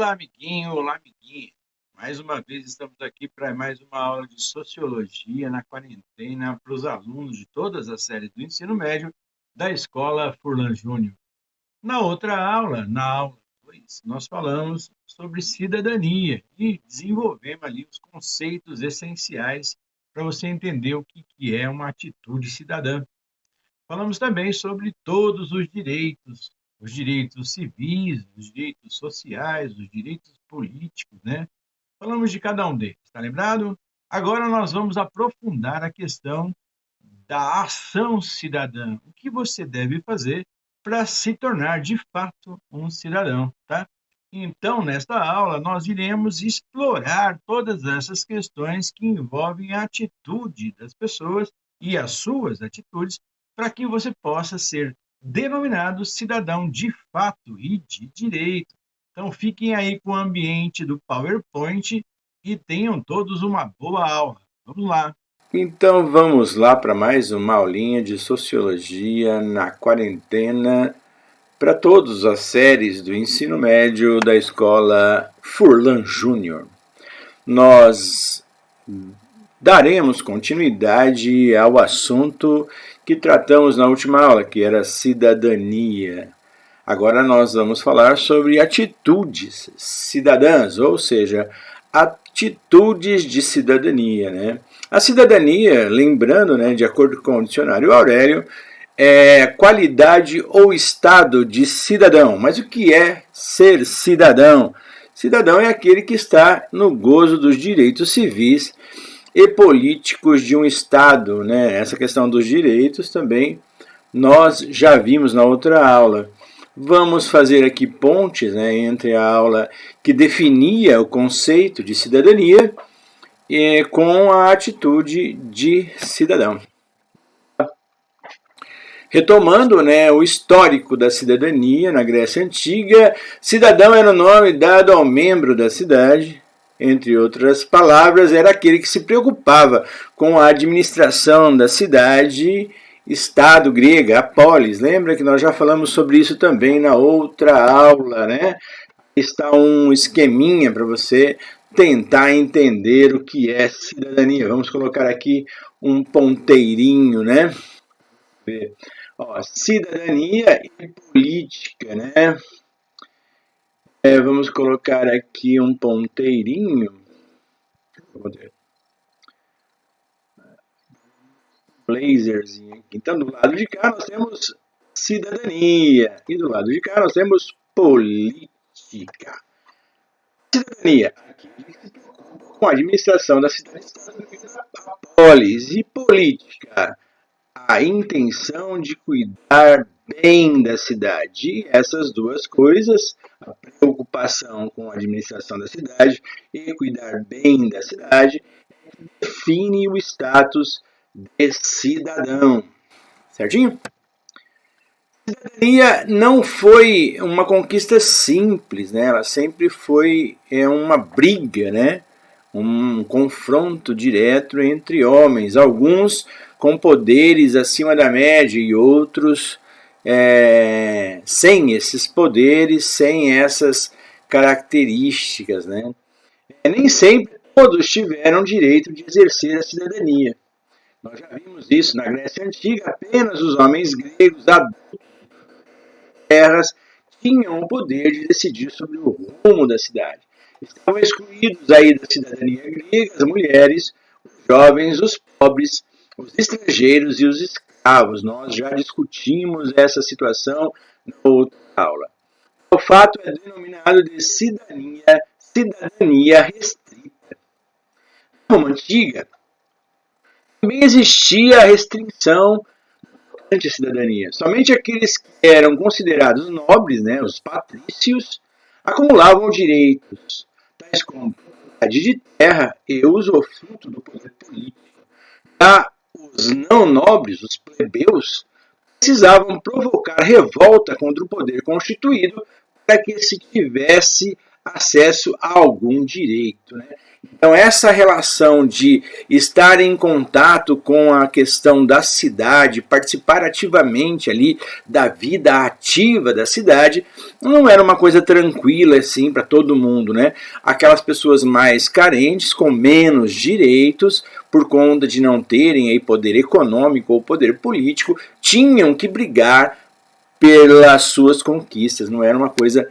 Olá, amiguinho, olá, amiguinha. Mais uma vez estamos aqui para mais uma aula de Sociologia na quarentena para os alunos de todas as séries do ensino médio da Escola Furlan Júnior. Na outra aula, na aula 2, nós falamos sobre cidadania e desenvolvemos ali os conceitos essenciais para você entender o que é uma atitude cidadã. Falamos também sobre todos os direitos civis, os direitos sociais, os direitos políticos, né? Falamos de cada um deles, está lembrado? Agora nós vamos aprofundar a questão da ação cidadã. O que você deve fazer para se tornar de fato um cidadão, tá? Então, nesta aula, nós iremos explorar todas essas questões que envolvem a atitude das pessoas e as suas atitudes para que você possa ser denominado cidadão de fato e de direito. Então, fiquem aí com o ambiente do PowerPoint e tenham todos uma boa aula. Vamos lá! Então vamos lá para mais uma aulinha de Sociologia na quarentena para todas as séries do ensino médio da Escola Furlan Júnior. Nós daremos continuidade ao assunto que tratamos na última aula, que era cidadania. Agora nós vamos falar sobre atitudes cidadãs, ou seja, atitudes de cidadania, né? A cidadania, lembrando, né, de acordo com o dicionário Aurélio, é qualidade ou estado de cidadão. Mas o que é ser cidadão? Cidadão é aquele que está no gozo dos direitos civis e políticos de um estado, né? Essa questão dos direitos também nós já vimos na outra aula. Vamos fazer aqui pontes, né, entre a aula que definia o conceito de cidadania com a atitude de cidadão. Retomando, né, o histórico da cidadania na Grécia Antiga, cidadão era o nome dado ao membro da cidade. Entre outras palavras, era aquele que se preocupava com a administração da cidade, estado grega, a polis. Lembra que nós já falamos sobre isso também na outra aula, né? Está um esqueminha para você tentar entender o que é cidadania. Vamos colocar aqui um ponteirinho, né? Ó, cidadania e política, né? Vamos colocar aqui um ponteirinho. Blazerzinho aqui. Então, do lado de cá nós temos cidadania e do lado de cá nós temos política. Cidadania, aqui com a administração da cidade, a polis, e política, a intenção de cuidar bem da cidade. E essas duas coisas, a preocupação com a administração da cidade e cuidar bem da cidade, define o status de cidadão. Certinho? A cidadania não foi uma conquista simples, né? Ela sempre foi uma briga, né? Um confronto direto entre homens, alguns com poderes acima da média e outros sem esses poderes, sem essas características, né? Nem sempre todos tiveram direito de exercer a cidadania. Nós já vimos isso na Grécia Antiga, apenas os homens gregos adultos terras tinham o poder de decidir sobre o rumo da cidade. Estavam excluídos aí da cidadania grega as mulheres, os jovens, os pobres, os estrangeiros e os escravos. Nós já discutimos essa situação na outra aula. O fato é denominado de cidadania restrita. Na Roma Antiga, também existia a restrição de cidadania. Somente aqueles que eram considerados nobres, né, os patrícios, acumulavam direitos, tais como propriedade de terra e usufruto do poder político. Já os não nobres, os plebeus, precisavam provocar revolta contra o poder constituído para que se tivesse acesso a algum direito, né? Então, essa relação de estar em contato com a questão da cidade, participar ativamente ali da vida ativa da cidade, não era uma coisa tranquila assim para todo mundo, né? Aquelas pessoas mais carentes, com menos direitos, por conta de não terem aí poder econômico ou poder político, tinham que brigar pelas suas conquistas, não era uma coisa.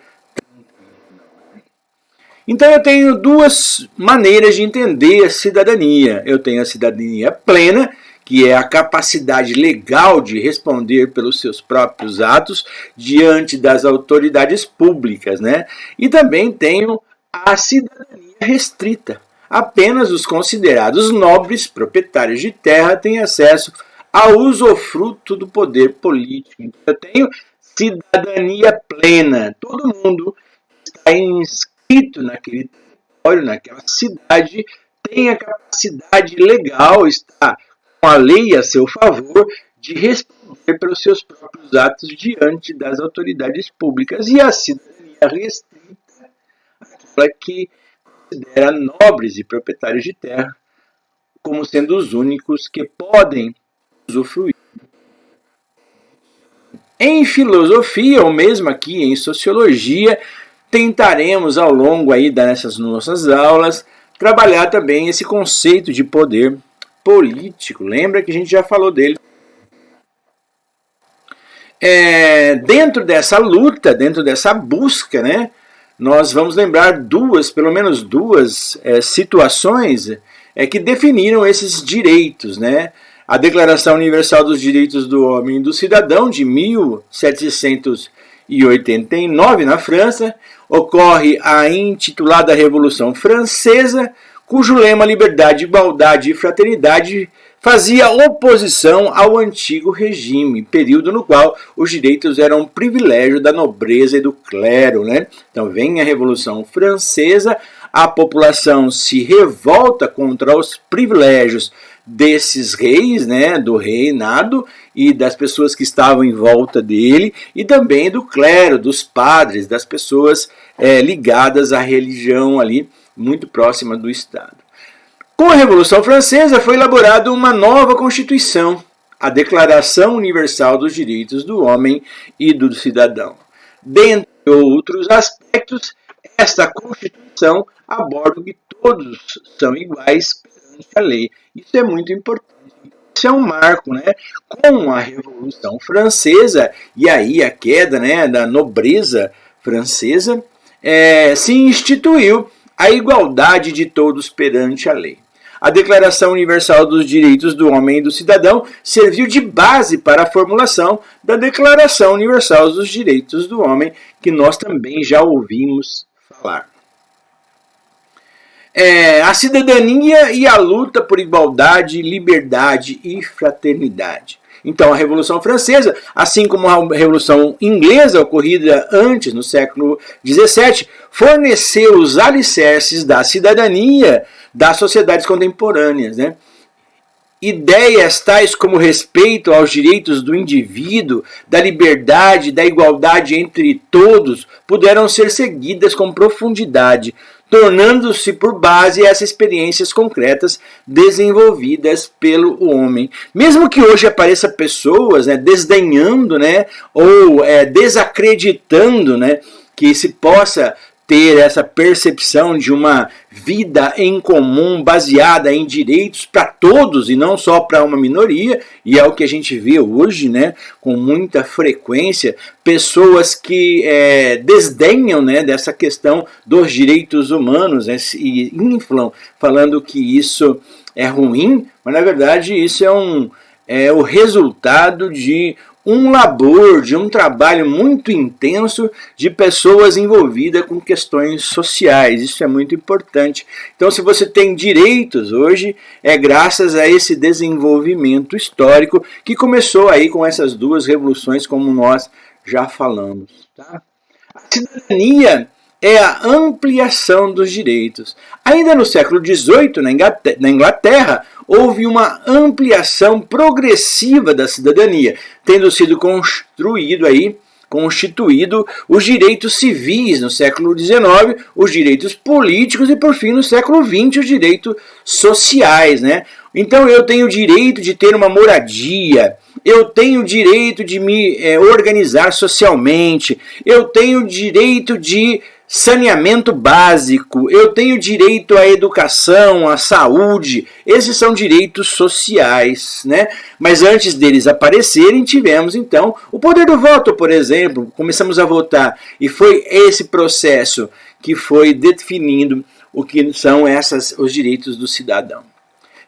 Então eu tenho duas maneiras de entender a cidadania. Eu tenho a cidadania plena, que é a capacidade legal de responder pelos seus próprios atos diante das autoridades públicas, né? E também tenho a cidadania restrita. Apenas os considerados nobres, proprietários de terra, têm acesso ao usufruto do poder político. Então, eu tenho cidadania plena. Todo mundo está inscrito naquele território, naquela cidade, tem a capacidade legal, está com a lei a seu favor, de responder pelos seus próprios atos diante das autoridades públicas. E a cidadania restrita, aquela que considera nobres e proprietários de terra como sendo os únicos que podem usufruir. Em filosofia, ou mesmo aqui em sociologia, tentaremos ao longo aí dessas nossas aulas trabalhar também esse conceito de poder político. Lembra que a gente já falou dele. Dentro dessa luta, dentro dessa busca, né, nós vamos lembrar pelo menos duas situações que definiram esses direitos, né? A Declaração Universal dos Direitos do Homem e do Cidadão, de 1789, na França, ocorre a intitulada Revolução Francesa, cujo lema liberdade, igualdade e fraternidade fazia oposição ao antigo regime, período no qual os direitos eram um privilégio da nobreza e do clero, né? Então vem a Revolução Francesa, a população se revolta contra os privilégios desses reis, né, do reinado e das pessoas que estavam em volta dele, e também do clero, dos padres, das pessoas ligadas à religião ali, muito próxima do Estado. Com a Revolução Francesa foi elaborada uma nova Constituição, a Declaração Universal dos Direitos do Homem e do Cidadão. Dentre outros aspectos, esta Constituição aborda que todos são iguais perante a lei. Isso é muito importante. Isso é um marco, né? Com a Revolução Francesa e aí a queda, né, da nobreza francesa, se instituiu a igualdade de todos perante a lei. A Declaração Universal dos Direitos do Homem e do Cidadão serviu de base para a formulação da Declaração Universal dos Direitos do Homem, que nós também já ouvimos falar. A cidadania e a luta por igualdade, liberdade e fraternidade. Então, a Revolução Francesa, assim como a Revolução Inglesa, ocorrida antes, no século XVII, forneceu os alicerces da cidadania das sociedades contemporâneas, né? Ideias tais como respeito aos direitos do indivíduo, da liberdade, da igualdade entre todos, puderam ser seguidas com profundidade, tornando-se por base essas experiências concretas desenvolvidas pelo homem. Mesmo que hoje apareça pessoas, né, desdenhando, né, ou desacreditando, né, que se possa ter essa percepção de uma vida em comum baseada em direitos para todos e não só para uma minoria, e é o que a gente vê hoje, né, com muita frequência, pessoas que desdenham, né, dessa questão dos direitos humanos, né, e inflam, falando que isso é ruim, mas na verdade isso é o resultado de um labor, de um trabalho muito intenso de pessoas envolvidas com questões sociais. Isso é muito importante. Então, se você tem direitos hoje, é graças a esse desenvolvimento histórico que começou aí com essas duas revoluções, como nós já falamos. Tá? A cidadania é a ampliação dos direitos. Ainda no século XVIII, na Inglaterra, houve uma ampliação progressiva da cidadania, tendo sido construído aí constituído os direitos civis no século XIX, os direitos políticos e, por fim, no século XX, os direitos sociais, né? Então eu tenho o direito de ter uma moradia, eu tenho o direito de me organizar socialmente, eu tenho o direito de saneamento básico, eu tenho direito à educação, à saúde. Esses são direitos sociais, né? Mas antes deles aparecerem, tivemos então o poder do voto, por exemplo. Começamos a votar e foi esse processo que foi definindo o que são os direitos do cidadão.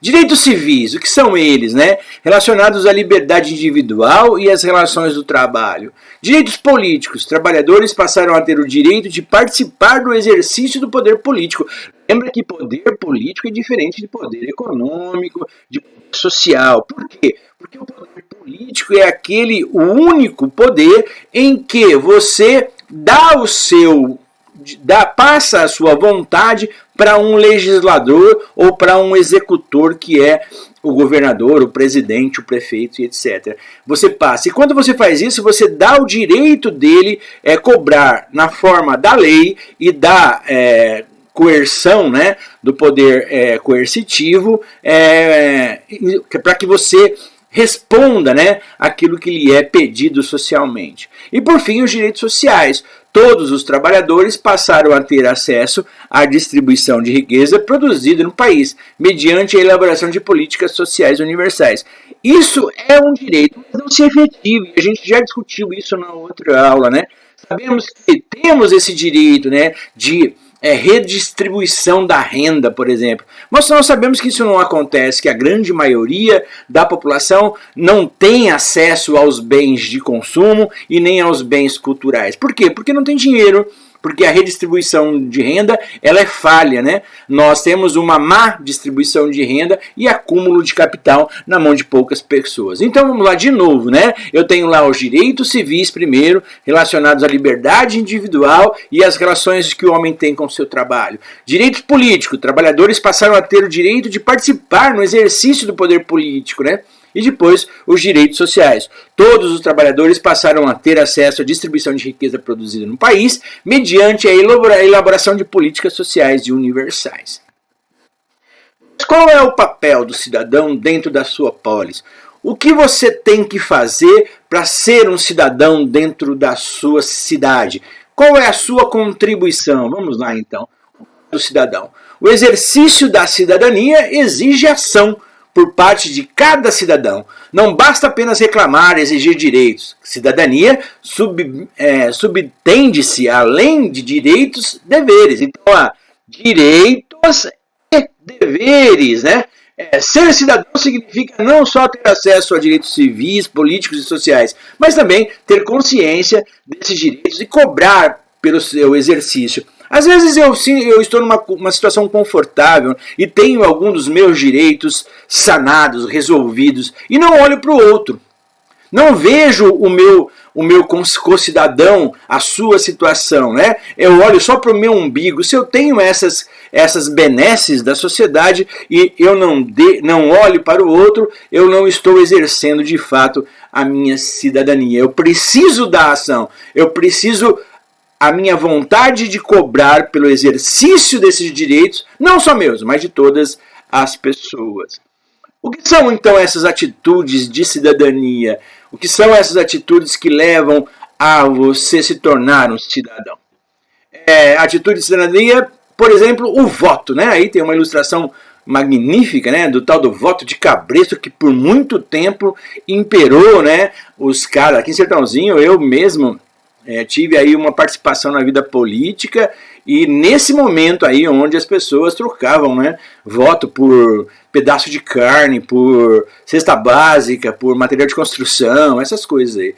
Direitos civis, o que são eles, né? Relacionados à liberdade individual e às relações do trabalho. Direitos políticos, trabalhadores passaram a ter o direito de participar do exercício do poder político. Lembra que poder político é diferente de poder econômico, de poder social. Por quê? Porque o poder político é o único poder em que você passa a sua vontade para um legislador ou para um executor, que é o governador, o presidente, o prefeito e etc. Você passa. E quando você faz isso, você dá o direito dele cobrar na forma da lei e da coerção, né, do poder coercitivo, para que você responda, né, aquilo que lhe é pedido socialmente. E por fim, os direitos sociais. Todos os trabalhadores passaram a ter acesso à distribuição de riqueza produzida no país, mediante a elaboração de políticas sociais universais. Isso é um direito, mas não se efetiva. A gente já discutiu isso na outra aula, né? Sabemos que temos esse direito, né, de redistribuição da renda, por exemplo. Mas nós sabemos que isso não acontece, que a grande maioria da população não tem acesso aos bens de consumo e nem aos bens culturais. Por quê? Porque não tem dinheiro. Porque a redistribuição de renda ela é falha, né? Nós temos uma má distribuição de renda e acúmulo de capital na mão de poucas pessoas. Então vamos lá de novo, né? Eu tenho lá os direitos civis primeiro, relacionados à liberdade individual e às relações que o homem tem com o seu trabalho. Direitos políticos, trabalhadores passaram a ter o direito de participar no exercício do poder político, né? E depois, os direitos sociais. Todos os trabalhadores passaram a ter acesso à distribuição de riqueza produzida no país mediante a elaboração de políticas sociais e universais. Qual é o papel do cidadão dentro da sua polis? O que você tem que fazer para ser um cidadão dentro da sua cidade? Qual é a sua contribuição? Vamos lá, então. Do cidadão. O exercício da cidadania exige ação por parte de cada cidadão. Não basta apenas reclamar, exigir direitos. Cidadania subtende-se, além de direitos, deveres. Então, há direitos e deveres, né? Ser cidadão significa não só ter acesso a direitos civis, políticos e sociais, mas também ter consciência desses direitos e cobrar pelo seu exercício. Às vezes eu estou numa situação confortável e tenho algum dos meus direitos sanados, resolvidos, e não olho para o outro. Não vejo o meu concidadão, a sua situação, né? Eu olho só para o meu umbigo. Se eu tenho essas benesses da sociedade e eu não olho para o outro, eu não estou exercendo de fato a minha cidadania. Eu preciso da ação, eu preciso a minha vontade de cobrar pelo exercício desses direitos, não só meus, mas de todas as pessoas. O que são então essas atitudes de cidadania? O que são essas atitudes que levam a você se tornar um cidadão? Atitude de cidadania, por exemplo, o voto, né? Aí tem uma ilustração magnífica, né, do tal do voto de cabresto que por muito tempo imperou, né, os caras. Aqui em Sertãozinho, eu mesmo tive aí uma participação na vida política e nesse momento aí onde as pessoas trocavam, né, voto por pedaço de carne, por cesta básica, por material de construção, essas coisas aí.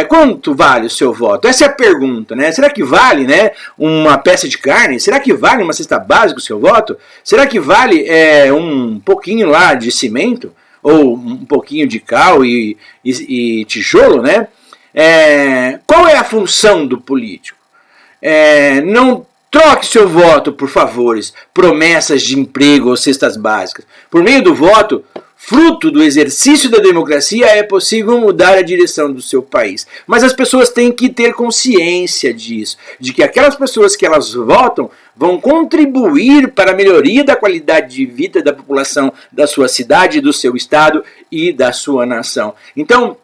Quanto vale o seu voto? Essa é a pergunta, né? Será que vale, né, uma peça de carne? Será que vale uma cesta básica o seu voto? Será que vale um pouquinho lá de cimento? Ou um pouquinho de cal e tijolo, né? Qual é a função do político? Não troque seu voto por favores, promessas de emprego ou cestas básicas. Por meio do voto, fruto do exercício da democracia, é possível mudar a direção do seu país. Mas as pessoas têm que ter consciência disso, de que aquelas pessoas que elas votam vão contribuir para a melhoria da qualidade de vida da população da sua cidade, do seu estado e da sua nação. Então,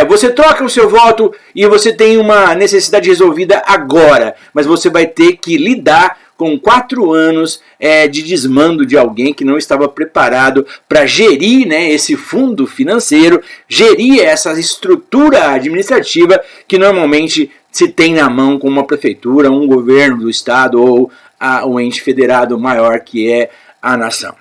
você troca o seu voto e você tem uma necessidade resolvida agora, mas você vai ter que lidar com 4 anos de desmando de alguém que não estava preparado para gerir, né, esse fundo financeiro, gerir essa estrutura administrativa que normalmente se tem na mão com uma prefeitura, um governo do estado ou um ente federado maior que é a nação.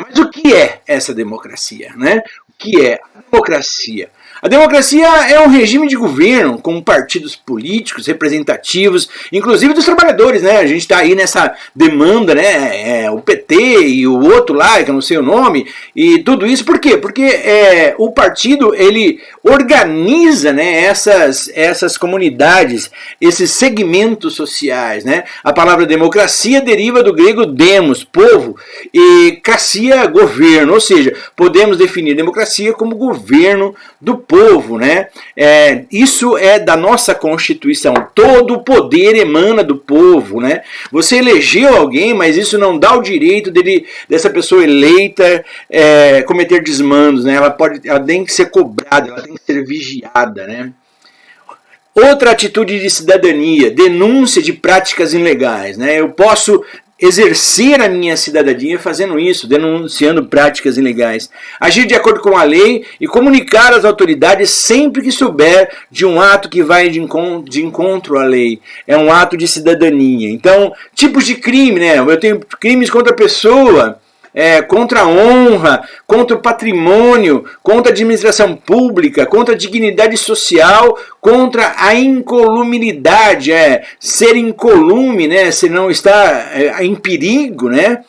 Mas o que é essa democracia, né? O que é a democracia? A democracia é um regime de governo com partidos políticos representativos, inclusive dos trabalhadores, né? A gente está aí nessa demanda, né? O PT e o outro lá, que eu não sei o nome, e tudo isso. Por quê? Porque o partido, ele organiza, né, essas comunidades, esses segmentos sociais, né? A palavra democracia deriva do grego demos, povo, e krasia, governo, ou seja, podemos definir democracia como governo do povo, né? Isso é da nossa Constituição. Todo o poder emana do povo, né? Você elegeu alguém, mas isso não dá o direito dessa pessoa eleita cometer desmandos, né? Ela tem que ser cobrada, ela tem que ser vigiada, né? Outra atitude de cidadania, denúncia de práticas ilegais, né? Eu posso exercer a minha cidadania fazendo isso, denunciando práticas ilegais. Agir de acordo com a lei e comunicar às autoridades sempre que souber de um ato que vai de encontro à lei. É um ato de cidadania. Então, tipos de crime, né? Eu tenho crimes contra a pessoa, contra a honra, contra o patrimônio, contra a administração pública, contra a dignidade social, contra a incolumidade, ser incolume, né, se não está em perigo, né,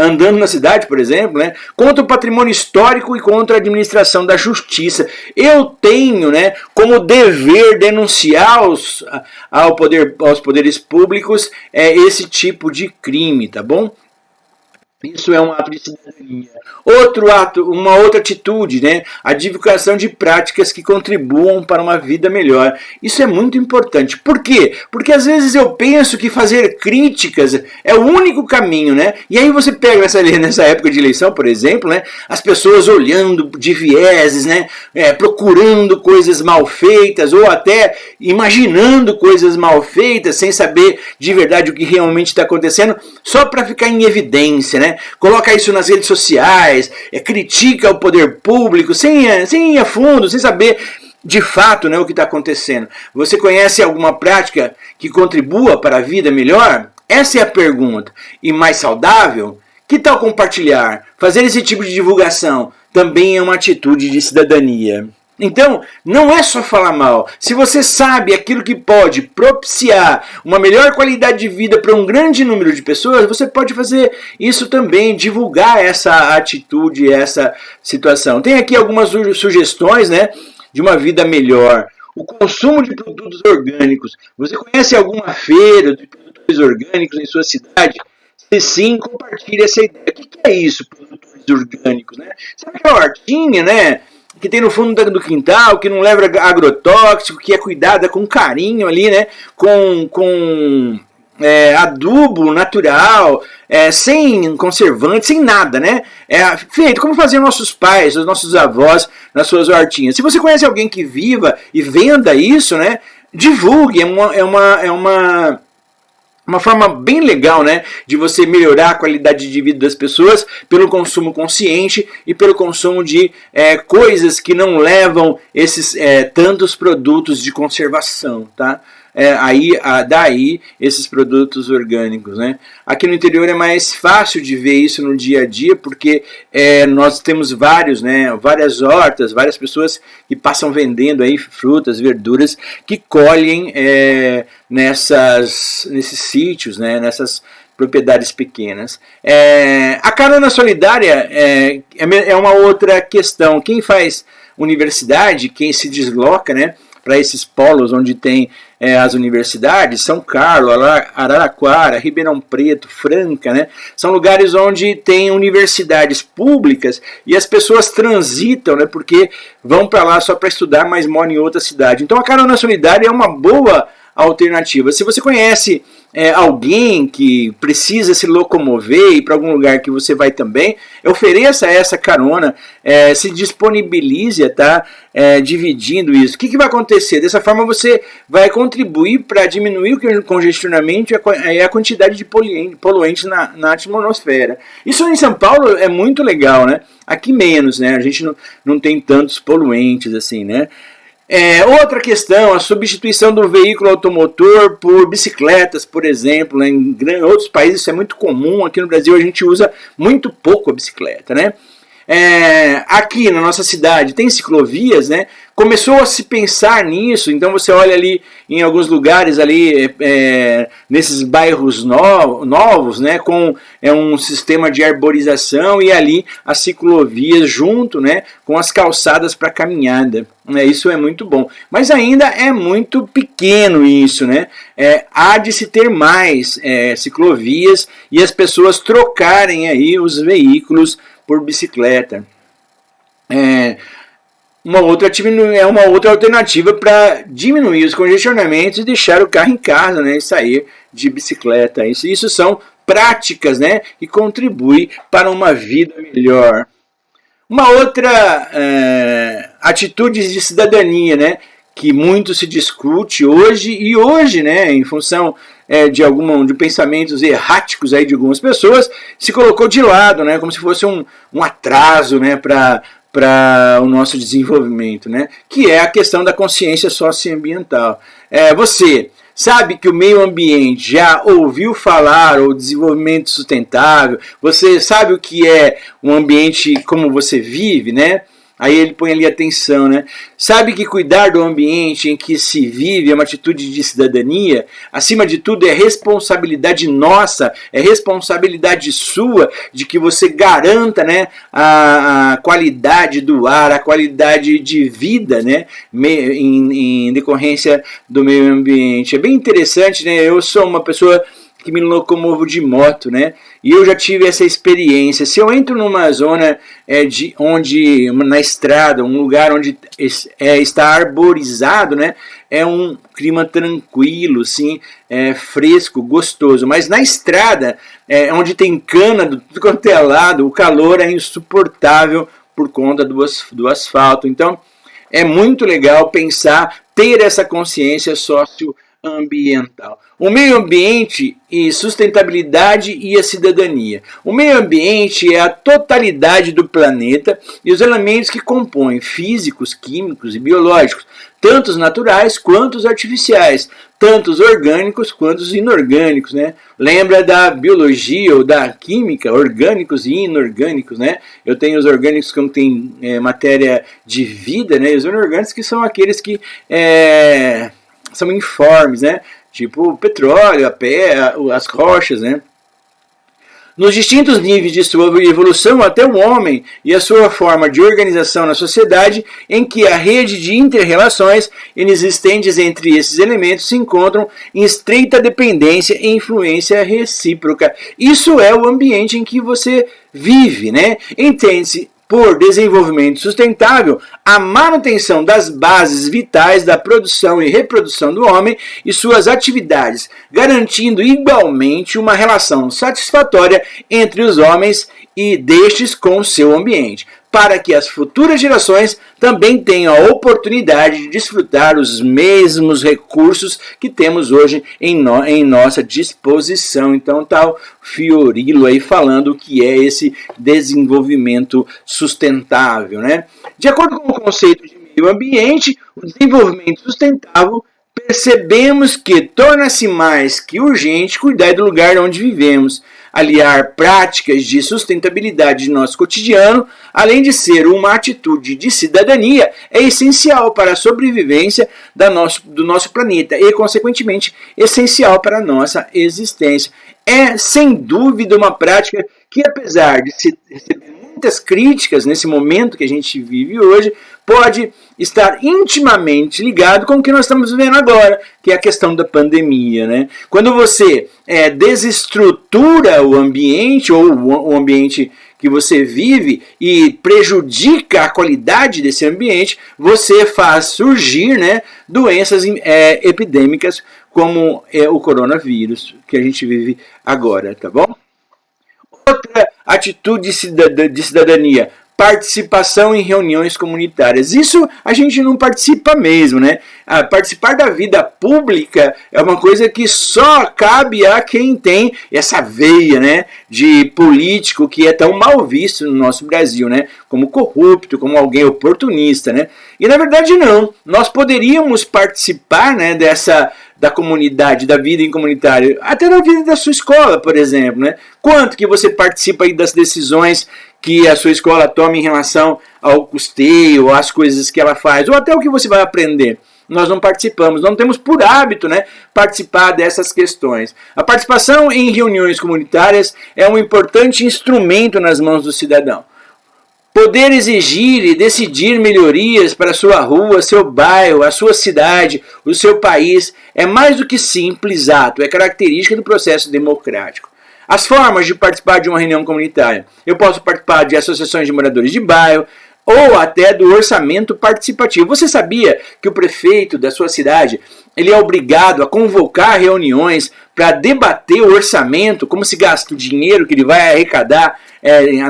andando na cidade, por exemplo, né, contra o patrimônio histórico e contra a administração da justiça. Eu tenho, né, como dever denunciar aos poderes públicos esse tipo de crime, tá bom? Isso é um ato de cidadania. Outro ato, uma outra atitude, né? A divulgação de práticas que contribuam para uma vida melhor. Isso é muito importante. Por quê? Porque às vezes eu penso que fazer críticas é o único caminho, né? E aí você pega nessa época de eleição, por exemplo, né? As pessoas olhando de vieses, né? Procurando coisas mal feitas ou até imaginando coisas mal feitas sem saber de verdade o que realmente está acontecendo, só para ficar em evidência, né? Coloca isso nas redes sociais, critica o poder público, sem ir a fundo, sem saber de fato, né, o que está acontecendo. Você conhece alguma prática que contribua para a vida melhor? Essa é a pergunta. E mais saudável? Que tal compartilhar? Fazer esse tipo de divulgação também é uma atitude de cidadania. Então, não é só falar mal. Se você sabe aquilo que pode propiciar uma melhor qualidade de vida para um grande número de pessoas, você pode fazer isso também, divulgar essa atitude, essa situação. Tem aqui algumas sugestões, né, de uma vida melhor. O consumo de produtos orgânicos. Você conhece alguma feira de produtores orgânicos em sua cidade? Se sim, compartilhe essa ideia. O que é isso, produtores orgânicos, né? Sabe aquela hortinha, né, que tem no fundo do quintal, que não leva agrotóxico, que é cuidada com carinho ali, né? Com adubo natural, sem conservante, sem nada, né? Feito como faziam nossos pais, os nossos avós nas suas hortinhas. Se você conhece alguém que viva e venda isso, né? Divulgue, é uma forma bem legal, né, de você melhorar a qualidade de vida das pessoas pelo consumo consciente e pelo consumo de coisas que não levam esses tantos produtos de conservação, tá? Daí esses produtos orgânicos, né? Aqui no interior é mais fácil de ver isso no dia a dia, porque nós temos várias hortas, várias pessoas que passam vendendo aí frutas, verduras, que colhem nesses sítios, né? Nessas propriedades pequenas. A carona solidária é uma outra questão. Quem faz universidade, quem se desloca, né, para esses polos onde tem as universidades, São Carlos, Araraquara, Ribeirão Preto, Franca, né? São lugares onde tem universidades públicas e as pessoas transitam, né? Porque vão para lá só para estudar, mas moram em outra cidade. Então a carona solidária é uma boa alternativa. Se você conhece alguém que precisa se locomover e ir para algum lugar que você vai também, ofereça essa carona, se disponibilize a estar dividindo isso. O que vai acontecer? Dessa forma você vai contribuir para diminuir o congestionamento e a quantidade de poluentes na atmosfera. Isso em São Paulo é muito legal, né? Aqui menos, né? A gente não tem tantos poluentes assim, né? Outra questão, a substituição do veículo automotor por bicicletas, por exemplo, né? Em outros países isso é muito comum, aqui no Brasil a gente usa muito pouco a bicicleta, né? Aqui na nossa cidade tem ciclovias, né? Começou a se pensar nisso, então você olha ali em alguns lugares ali, nesses bairros novos, né? Com um sistema de arborização e ali as ciclovias junto, né? Com as calçadas para caminhada. Isso é muito bom, mas ainda é muito pequeno isso, né? Há de se ter mais ciclovias e as pessoas trocarem aí os veículos por bicicleta. Uma outra alternativa para diminuir os congestionamentos e deixar o carro em casa, né, e sair de bicicleta. Isso são práticas, né, que contribuem para uma vida melhor. Uma outra atitude de cidadania, né, que muito se discute hoje, né, em função de pensamentos erráticos aí de algumas pessoas, se colocou de lado, né, como se fosse um atraso, né, para o nosso desenvolvimento, né, que é a questão da consciência socioambiental. Você sabe que o meio ambiente já ouviu falar o desenvolvimento sustentável? Você sabe o que é um ambiente como você vive, né? Aí ele põe ali atenção, né? Sabe que cuidar do ambiente em que se vive é uma atitude de cidadania? Acima de tudo, é responsabilidade nossa, é responsabilidade sua de que você garanta, né, a qualidade do ar, a qualidade de vida, né, em decorrência do meio ambiente. É bem interessante, né? Eu sou uma pessoa que me locomovo de moto, né? E eu já tive essa experiência. Se eu entro numa zona na estrada, um lugar onde está arborizado, né? É um clima tranquilo, sim, fresco, gostoso. Mas na estrada, onde tem cana do tudo quanto é lado, o calor é insuportável por conta do asfalto. Então, é muito legal ter essa consciência socioambiental. O meio ambiente e sustentabilidade e a cidadania. O meio ambiente é a totalidade do planeta e os elementos que compõem, físicos, químicos e biológicos, tanto os naturais quanto os artificiais, tanto os orgânicos quanto os inorgânicos, né? Lembra da biologia ou da química, orgânicos e inorgânicos, né? Eu tenho os orgânicos que contêm matéria de vida, né? E os inorgânicos que são aqueles que são informes, né? Tipo o petróleo, as rochas, né? Nos distintos níveis de sua evolução até o homem e a sua forma de organização na sociedade, em que a rede de inter-relações inexistentes entre esses elementos se encontram em estreita dependência e influência recíproca. Isso é o ambiente em que você vive, né? Entende-se por desenvolvimento sustentável a manutenção das bases vitais da produção e reprodução do homem e suas atividades, garantindo igualmente uma relação satisfatória entre os homens e destes com o seu ambiente, para que as futuras gerações também tenham a oportunidade de desfrutar os mesmos recursos que temos hoje em nossa disposição. Então está o Fiorillo aí falando o que é esse desenvolvimento sustentável, né? De acordo com o conceito de meio ambiente, o desenvolvimento sustentável, percebemos que torna-se mais que urgente cuidar do lugar onde vivemos, aliar práticas de sustentabilidade no nosso cotidiano, além de ser uma atitude de cidadania, é essencial para a sobrevivência do nosso planeta e, consequentemente, essencial para a nossa existência. É, sem dúvida, uma prática que, apesar de se receber muitas críticas nesse momento que a gente vive hoje, pode estar intimamente ligado com o que nós estamos vivendo agora, que é a questão da pandemia, né? Quando você desestrutura o ambiente, ou o ambiente que você vive, e prejudica a qualidade desse ambiente, você faz surgir, né, doenças epidêmicas como o coronavírus que a gente vive agora, tá bom? Outra atitude de cidadania, participação em reuniões comunitárias. Isso a gente não participa mesmo, né? Participar da vida pública é uma coisa que só cabe a quem tem essa veia, né, de político que é tão mal visto no nosso Brasil, né? Como corrupto, como alguém oportunista, né? E na verdade não. Nós poderíamos participar, né, da comunidade, da vida em comunitário, até da vida da sua escola, por exemplo, né? Quanto que você participa aí das decisões que a sua escola toma em relação ao custeio, às coisas que ela faz, ou até o que você vai aprender. Nós não participamos, não temos por hábito, né, participar dessas questões. A participação em reuniões comunitárias é um importante instrumento nas mãos do cidadão. Poder exigir e decidir melhorias para a sua rua, seu bairro, a sua cidade, o seu país é mais do que simples ato, é característica do processo democrático. As formas de participar de uma reunião comunitária. Eu posso participar de associações de moradores de bairro ou até do orçamento participativo. Você sabia que o prefeito da sua cidade ele é obrigado a convocar reuniões para debater o orçamento, como se gasta o dinheiro que ele vai arrecadar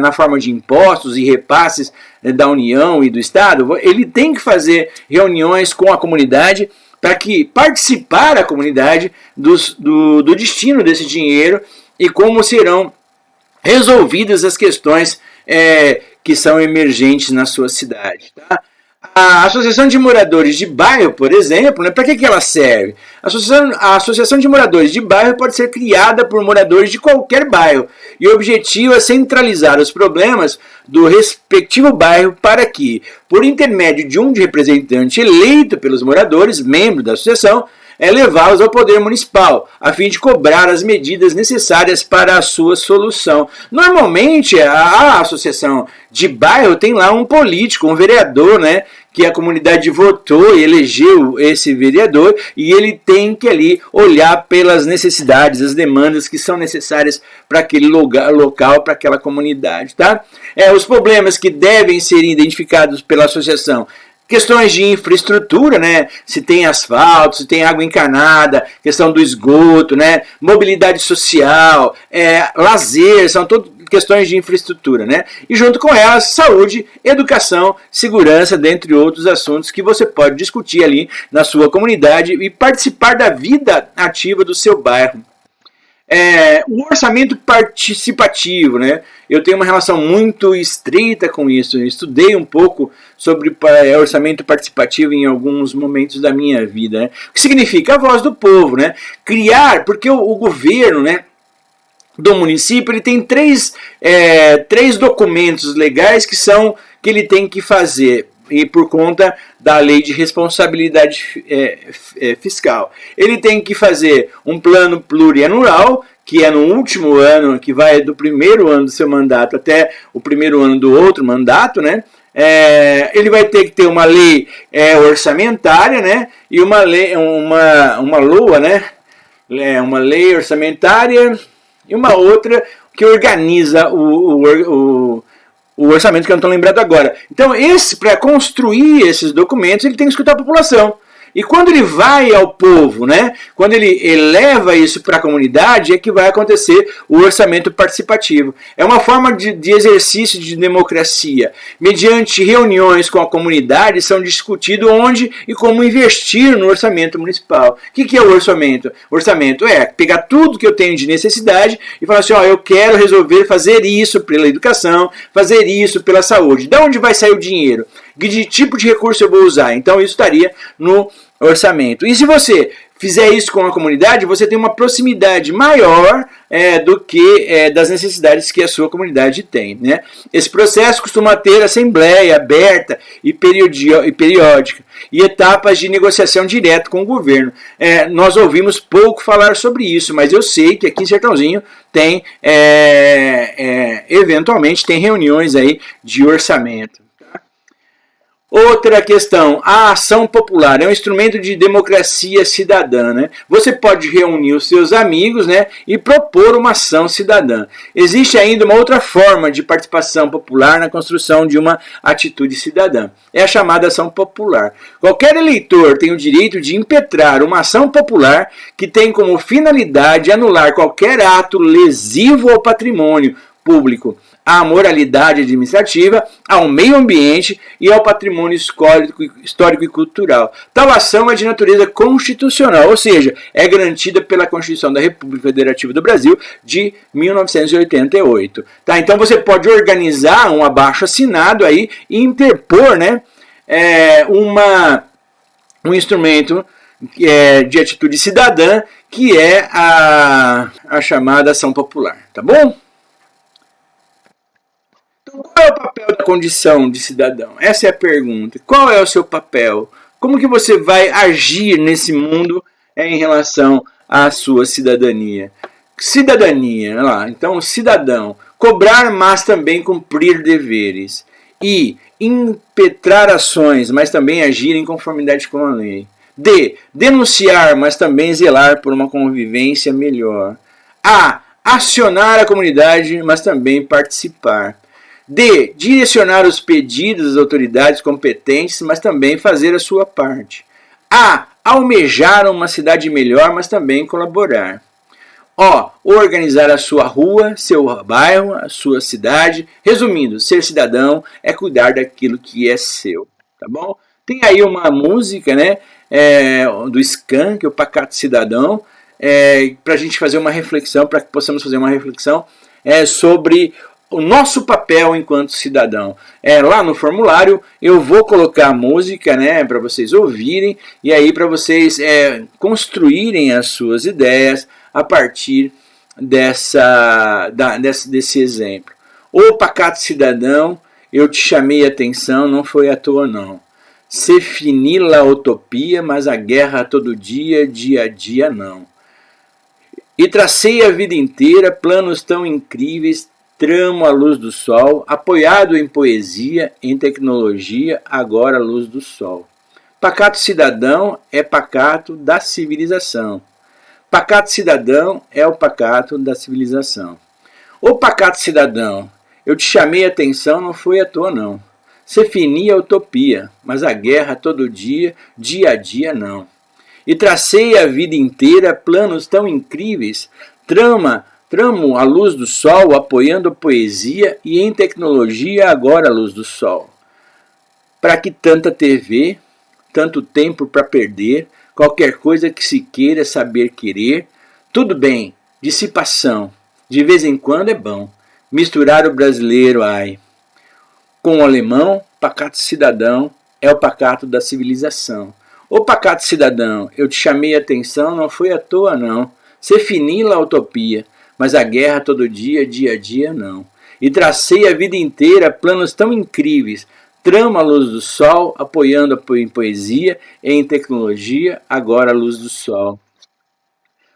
na forma de impostos e repasses da União e do Estado? Ele tem que fazer reuniões com a comunidade para que participar a comunidade do destino desse dinheiro e como serão resolvidas as questões que são emergentes na sua cidade. Tá? A Associação de Moradores de Bairro, por exemplo, né, para que ela serve? A Associação de Moradores de Bairro pode ser criada por moradores de qualquer bairro e o objetivo é centralizar os problemas do respectivo bairro para que, por intermédio de um representante eleito pelos moradores, membro da associação, levá-los ao poder municipal, a fim de cobrar as medidas necessárias para a sua solução. Normalmente, a associação de bairro tem lá um político, um vereador, né, que a comunidade votou e elegeu esse vereador, e ele tem que ali olhar pelas necessidades, as demandas que são necessárias para aquele local, para aquela comunidade. Tá? Os problemas que devem ser identificados pela associação. Questões de infraestrutura, né? Se tem asfalto, se tem água encanada, questão do esgoto, né? Mobilidade social, lazer, são todas questões de infraestrutura, né? E junto com elas, saúde, educação, segurança, dentre outros assuntos que você pode discutir ali na sua comunidade e participar da vida ativa do seu bairro. O orçamento participativo, né? Eu tenho uma relação muito estreita com isso. Eu estudei um pouco sobre orçamento participativo em alguns momentos da minha vida, né? O que significa a voz do povo, né? Criar, porque o governo, né, do município ele tem três documentos legais que ele tem que fazer. E por conta da lei de responsabilidade fiscal. Ele tem que fazer um plano plurianual, que é no último ano, que vai do primeiro ano do seu mandato até o primeiro ano do outro mandato, né? Ele vai ter que ter uma lei orçamentária, né? E uma LOA, né? Uma lei orçamentária e uma outra que organiza o orçamento, que eu não estou lembrado agora. Então, para construir esses documentos, ele tem que escutar a população. E quando ele vai ao povo, né, quando ele eleva isso para a comunidade, é que vai acontecer o orçamento participativo. É uma forma de exercício de democracia. Mediante reuniões com a comunidade, são discutidos onde e como investir no orçamento municipal. O que é o orçamento? O orçamento é pegar tudo que eu tenho de necessidade e falar assim, eu quero resolver fazer isso pela educação, fazer isso pela saúde. De onde vai sair o dinheiro? De que tipo de recurso eu vou usar? Então isso estaria no orçamento. E se você fizer isso com a comunidade, você tem uma proximidade maior do que das necessidades que a sua comunidade tem, né? Esse processo costuma ter assembleia aberta e periódica e etapas de negociação direto com o governo. Nós ouvimos pouco falar sobre isso, mas eu sei que aqui em Sertãozinho tem, eventualmente, tem reuniões aí de orçamento. Outra questão, a ação popular é um instrumento de democracia cidadã, né? Você pode reunir os seus amigos, né, e propor uma ação cidadã. Existe ainda uma outra forma de participação popular na construção de uma atitude cidadã. É a chamada ação popular. Qualquer eleitor tem o direito de impetrar uma ação popular que tem como finalidade anular qualquer ato lesivo ao patrimônio público, à moralidade administrativa, ao meio ambiente e ao patrimônio histórico e cultural. Tal ação é de natureza constitucional, ou seja, é garantida pela Constituição da República Federativa do Brasil de 1988. Tá? Então você pode organizar um abaixo-assinado aí e interpor, né, um instrumento de atitude cidadã, que é a chamada ação popular. Tá bom? Qual é o papel da condição de cidadão? Essa é a pergunta. Qual é o seu papel? Como que você vai agir nesse mundo em relação à sua cidadania? Cidadania, lá. Então, cidadão, cobrar, mas também cumprir deveres. E impetrar ações, mas também agir em conformidade com a lei. D. Denunciar, mas também zelar por uma convivência melhor. A. Acionar a comunidade, mas também participar. D. Direcionar os pedidos das autoridades competentes, mas também fazer a sua parte. A. Almejar uma cidade melhor, mas também colaborar. O. Organizar a sua rua, seu bairro, a sua cidade. Resumindo, ser cidadão é cuidar daquilo que é seu. Tá bom? Tem aí uma música, né, do Skank, o Pacato Cidadão, para a gente fazer uma reflexão, para que possamos fazer uma reflexão sobre o nosso papel enquanto cidadão. Lá no formulário eu vou colocar a música, né, para vocês ouvirem e aí para vocês construírem as suas ideias a partir desse exemplo. Ô pacato cidadão, eu te chamei a atenção, não foi à toa não. Se finila a utopia, mas a guerra todo dia, dia a dia não. E tracei a vida inteira planos tão incríveis, tramo à luz do sol, apoiado em poesia, em tecnologia, agora à luz do sol. Pacato cidadão é pacato da civilização. Pacato cidadão é o pacato da civilização. Ô pacato cidadão, eu te chamei a atenção, não foi à toa não. Se finia a utopia, mas a guerra todo dia, dia a dia não. E tracei a vida inteira planos tão incríveis, tramo à luz do sol, apoiando a poesia e em tecnologia agora à luz do sol. Para que tanta TV, tanto tempo para perder, qualquer coisa que se queira saber querer, tudo bem, dissipação, de vez em quando é bom, misturar o brasileiro, ai. Com o alemão, pacato cidadão é o pacato da civilização. Ô pacato cidadão, eu te chamei a atenção, não foi à toa não. Se finila a utopia, mas a guerra todo dia, dia a dia não. E tracei a vida inteira planos tão incríveis, trama a luz do sol, apoiando em poesia e em tecnologia, agora a luz do sol.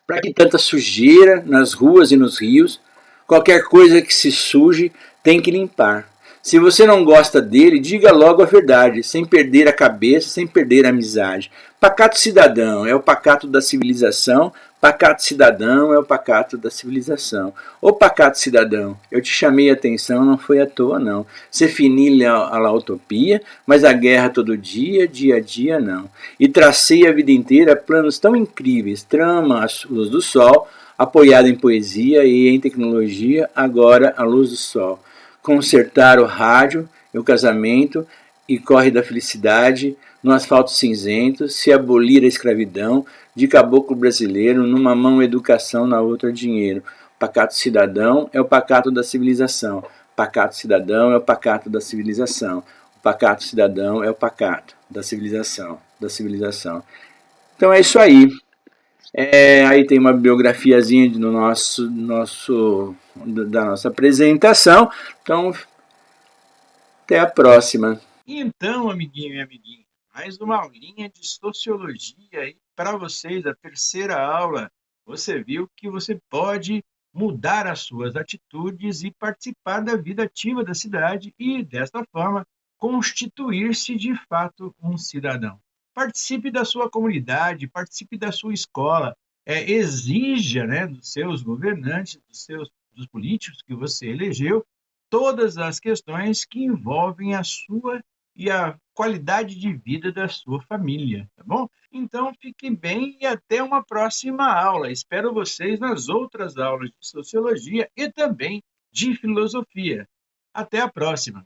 Para que tanta sujeira nas ruas e nos rios, qualquer coisa que se suje tem que limpar. Se você não gosta dele, diga logo a verdade, sem perder a cabeça, sem perder a amizade. Pacato cidadão é o pacato da civilização, pacato cidadão é o pacato da civilização. Ô pacato cidadão, eu te chamei a atenção, não foi à toa não. Se finila a utopia, mas a guerra todo dia, dia a dia não. E tracei a vida inteira planos tão incríveis, trama a luz do sol, apoiada em poesia e em tecnologia, agora a luz do sol. Consertar o rádio, o casamento e corre da felicidade no asfalto cinzento, se abolir a escravidão de caboclo brasileiro, numa mão educação, na outra dinheiro. Pacato cidadão é o pacato da civilização. Pacato cidadão é o pacato da civilização. O pacato cidadão é o pacato da civilização, da civilização. Então é isso aí. Aí tem uma biografiazinha da nossa apresentação. Então, até a próxima. Então, amiguinho e amiguinha, mais uma aulinha de sociologia aí para vocês, a terceira aula. Você viu que você pode mudar as suas atitudes e participar da vida ativa da cidade e, desta forma, constituir-se de fato um cidadão. Participe da sua comunidade, participe da sua escola, exija, né, dos seus governantes, dos políticos que você elegeu, todas as questões que envolvem a sua e a qualidade de vida da sua família, tá bom? Então, fiquem bem e até uma próxima aula. Espero vocês nas outras aulas de sociologia e também de filosofia. Até a próxima!